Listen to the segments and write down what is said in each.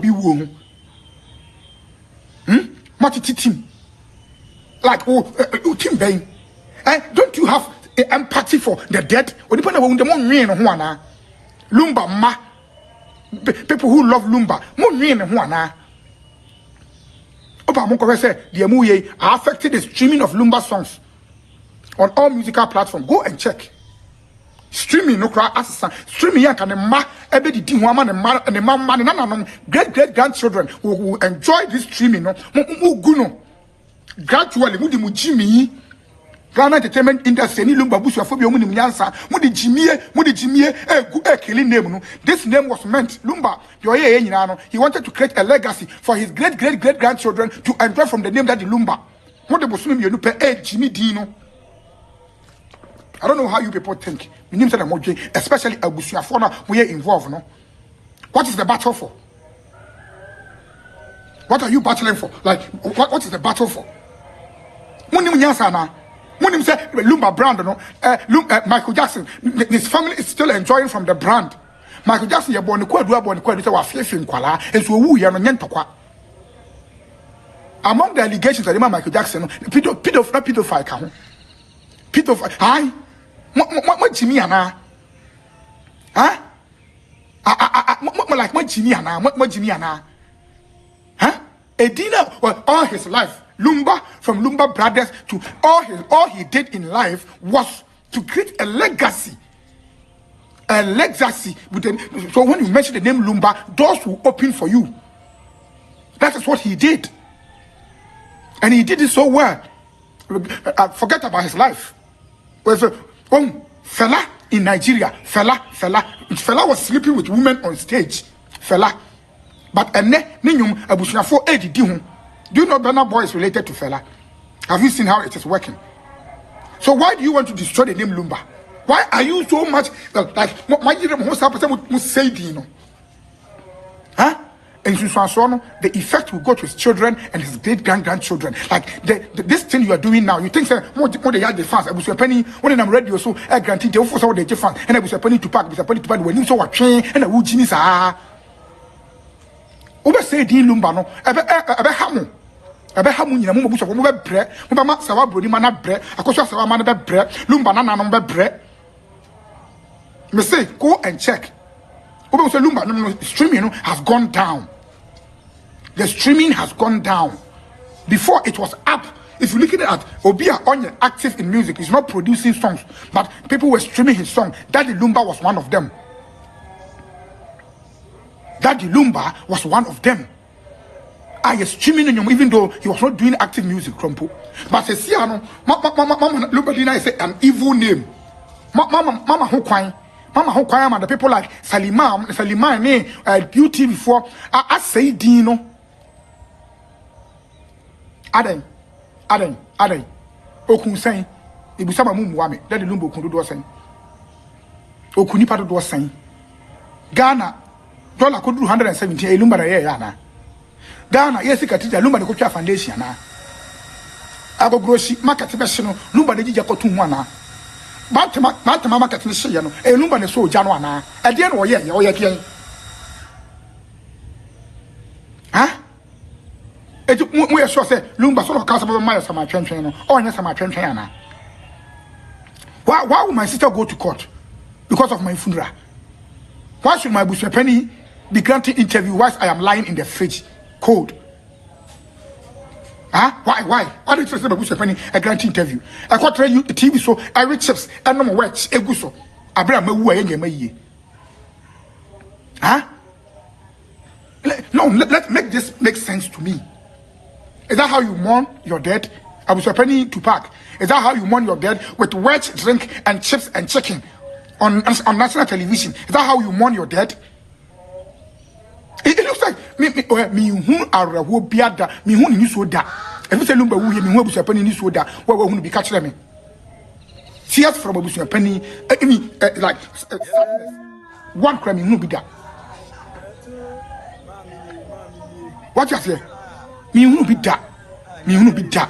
be won. Matiti team. Like team bang. Don't you have empathy for the dead? Or depend on the one Juana. Lumba ma. People who love Lumba. Mon Juana. Opa Monko say the Amuye are affected the streaming of Lumba songs on all musical platforms. Go and check. Streaming no cry assassin. Streaming yan can ma ebe di woman and the man and great grandchildren who enjoy this streaming no guno gradually mudi mujimi Ghana entertainment industry ni Lumba Abusuafoɔ bi omu nyansa mudi jimie killing name no. This name was meant Lumba yoye nyina no. He wanted to create a legacy for his great grandchildren to enjoy from the name Daddy Lumba. Mudi bosumi mienu pe Jimmy Dino. I don't know how you people think. Especially Abusuafoɔ we are involved, no? What is the battle for? What are you battling for? Like, what is the battle for? Munim nyansana. Munim say Lumba brand, no? Michael Jackson, his family is still enjoying from the brand. Michael Jackson, you're born the say wa fefe nkwala. Enso wu ya no nyentokwa. Among the allegations that Michael Jackson, pedophile ka ho. Pedophile, hi. What Jimmy ana? Huh? Like what Jimmy ana? What Jimmy ana? Huh? Edina, well, all his life, Lumba, from Lumba Brothers to all he did in life was to create a legacy. A legacy with the, so when you mention the name Lumba, doors will open for you. That is what he did. And he did it so well. Forget about his life. Fella in Nigeria, fella was sleeping with women on stage. Fella. But ninyum Abusuafoɔ edidi ho. Do you know Burna Boy is related to Fella? Have you seen how it is working? So why do you want to destroy the name Lumba? Why are you so much like my say no? Huh? And the effect will go to his children and his great-grandchildren. Like this thing you are doing now, you think say more they had the fans. Abusuapanin when I'm radio so I grant they force out the fans and Abusuapanin to pack when you so what train and a wujini sa. Obe say Daddy Lumba no ebe hamu nyina mo Abusuafo mo be bre mo ba sawa Bronii ma na bre Akosua Serwaa ma na be bre Lumba na no be bre. Me say go and check. Lumba, no, streaming has gone down. The streaming has gone down. Before it was up. If you're looking at Obia Onye active in music, he's not producing songs, but people were streaming his song. Daddy Lumba was one of them. Daddy Lumba was one of them. I was streaming in him, even though he was not doing active music, Krompo. But I see, Mama Lumba is an evil name. Mama Hokwine. Mama Hokwayama, the people like Salima, beauty before I say Dino. Aden. Okun saying, Ibusama Mumwame, Daddy Lumba Kundu saying. Okunipa do saying. Ghana, dollar could do 170, a Lumba yana. Ghana, yes, Katija, Lumba the Kocha Foundation. I go grossy market national, Lumba the Jacotumana. Mama market ni say no e Lumba ne so January na e de no ye kian ha e ju mo ye so say Lumba so ka sama ma sama twentwen no onya sama twentwen ana why will my sister go to court because of my funeral? Why should my Abusuapanin be granting interview whilst I am lying in the fridge cold? Huh? Why did you say Abusuapanin a grant interview? I got you TV so I reach chips and no more words. Eguso. Abraham Mawu. Huh? No, let make this make sense to me. Is that how you mourn your dead? Abusuapanin to pack. Is that how you mourn your dead with wedge, drink, and chips and chicken on national television? Is that how you mourn your dead? It looks like me who are who biada me who ni so da. If you say Lumba who me who Abusuapanin ni so da, what who be catch them? Tears from Abusuapanin, like one crime who be da. What you say? Me who be da, me who be da,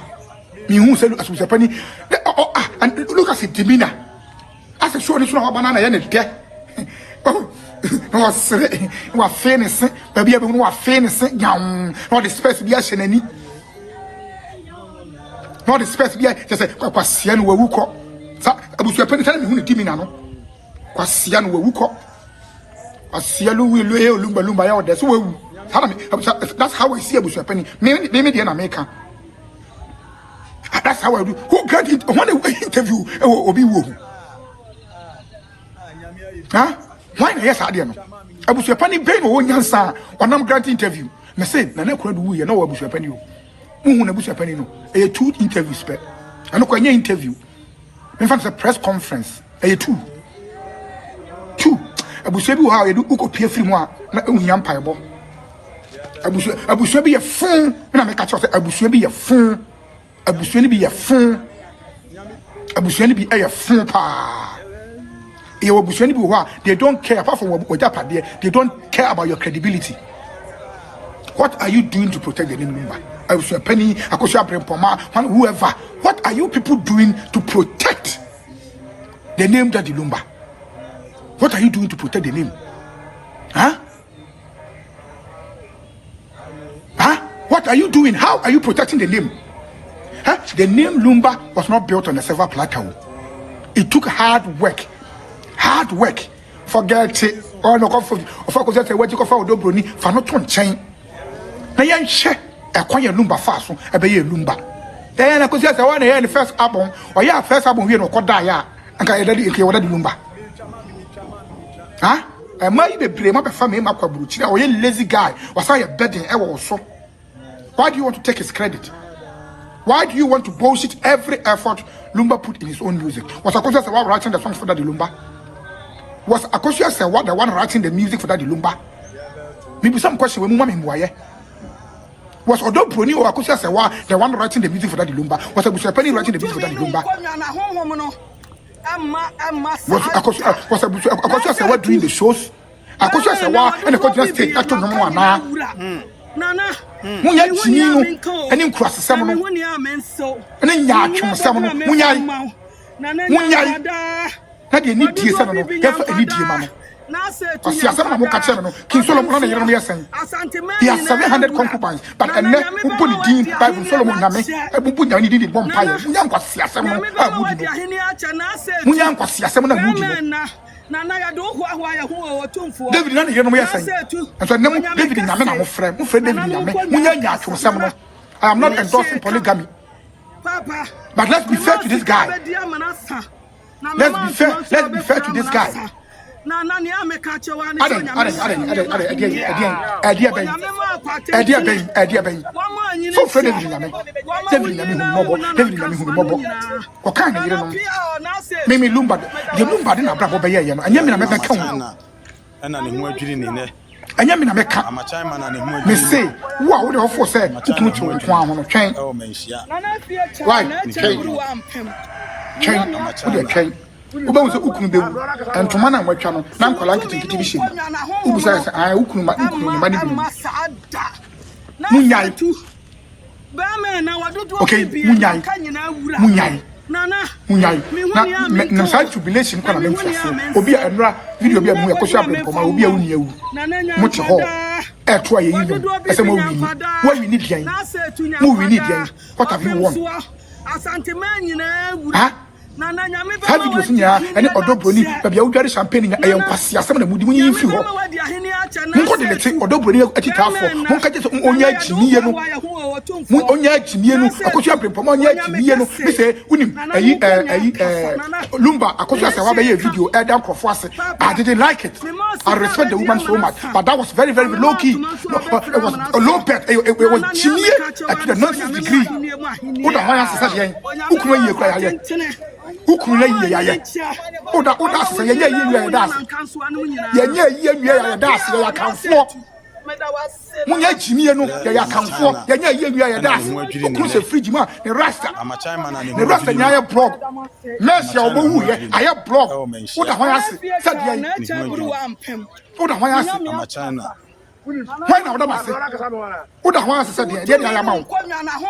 me who say Abusuapanin. And look at the demeanor. As a show this one banana and there. Oh. no sere wa fenese baby e no wa fenese nyam no the space bi a hye nani no the space bi a just say kwasia no wawuko sa Abusuapanin tell me hu ne dimi na no kwasia no wawuko kwasia lo wi lo e lumba ya ode so wawu that's how I see Abusuapanin me dey na America. That's how I do. Who got it? When they interview, Obi wo. Huh? Why na yes ade no? Abusuapanin be no nyansa, onam grant interview. Me say na na kura do we na Abusuapanin o. Muhu na Abusuapanin no. E 2 interviews pe. Ano kwa nya interview. Me fan say press conference. E 2. Abusua bi wo ha ye do ukopie free mu a na ehun mpaebo. Abusua bi ye fun, na me ka cho say abusua bi ye fun. Abusua ni bi ye fun. Abusua ni bi ye fun pa. Ye abusua ni bi wo ha, they don't care apart from ojapade, they don't care about your credibility. What are you doing to protect the name Lumba? Abusuapanin, Akosua Brempomaa, whoever. What are you people doing to protect the name Daddy Lumba? What are you doing to protect the name? Huh? What are you doing? How are you protecting the name? Huh? The name Lumba was not built on a silver platter. It took hard work. Hard work. Forget it. Oh no, of say what you call Odo Bronii for not on chain. Na yan hye ekwan Lumba faso ebe ye Lumba. Then Akosua say one here the first album or ya first album we no koda ya anka e Daddy Lumba. Huh? Am I be blame my family ma kwaburuchi or ye lazy guy was I a bedding e wo so. Why do you want to take his credit? Why do you want to bullshit every effort Lumba put in his own music? Was Akosua Serwaa writing the songs for Daddy Lumba? Was Akosua Serwaa the one writing the music for Daddy Lumba? Maybe some question when mama mwaye. Was Odo Bronii or Akosua Serwaa the one writing the music for Daddy Lumba? Was Abusuapanin writing the music for Daddy Lumba? Was Akosua Serwaa doing the shows? Akosua Serwaa and the continent state actor no more now. Nana, Munya Chino, and in cross the salmon, and then Yachum salmon, Munya, that you need to salmon, therefore, any dear mamma. King Solomon, he has 700 concubines, but a net who put it in by Solomon Name, a Bubunya needed one pile, Munyan was Siasamon, Munyan was Siasamon. David none you know me saying. And so David in Yamena friend, who friend David Yame, Munya from Samuel. I am not endorsing polygamy. But let's be fair to this guy. Let's be fair to this guy. So friend David what kind of Mimi Lumba, the Lumba didn't have a year, and Yamina make a count. And I'm more dreaming in there. And Yamina make a man, Miss say, what would have said to one on a chain? Why? Chain. Uba Ukunde and Tomana my channel, Nanko like it in TV show. Who says I Ukuma money? Munyai. Okay, Munyai. Munyai. Na side jubilation kana memfase. Obi anra video bi amu Akosua Brempomaa obi awu ni awu. Moche ho. E to aye yi. Ese mo wi ni. What we need yan. Mo we need yan. What have you won? Huh? How did you see any Odo Bronii? Baby, you got champagne and I am passing. I said, "Would you feel?" Who got the thing? Odo Bronii at it for. Who can just onya Jimmy? Onya Jimmy? Akosua Brempomaa onya Jimmy? We say, Lumba. Akosua Serwaa be a video. Adam Crofwase. I didn't like it. I respect the woman so much, but that was very, very low key. It was a low bet. It was Jimmy at the nonsense degree. What the hell is that? Who can you cry? Who could ya? Oda say ya das. Ya das ya kan fo. Munya Jimmy no ya kan fo. Ya das. Who say fridge ma the rasta. The rasta ya blog. Mercy obowu ye. I blog. Oda ho ya say said ya. Oda ho ya say amachana. Why na oda ma say? Oda ho ya say said ya ya ma.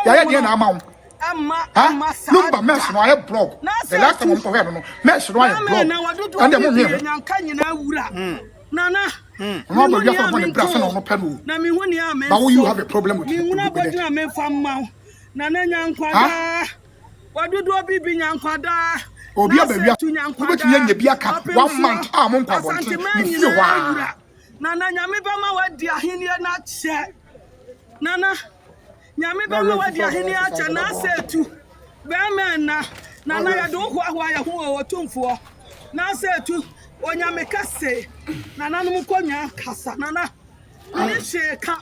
Ya na ma. Lumba mesh no I blog. The last time I no mesh no I blog. And the Nana. No, but you have a brass on pen. Now you have a problem with me. Nana Yankwada. What do I be Yankwada? Obi abawia obetumi anya bi aka 1 month amon kwa bonte ni fie wa nana nyame ba ma wadi ahini na che nana nyame ba ma wadi ahini acha na setu be na nana ya do ho ya ho otumfo na setu onyame kase nana no mkonya kasa nana ni sheka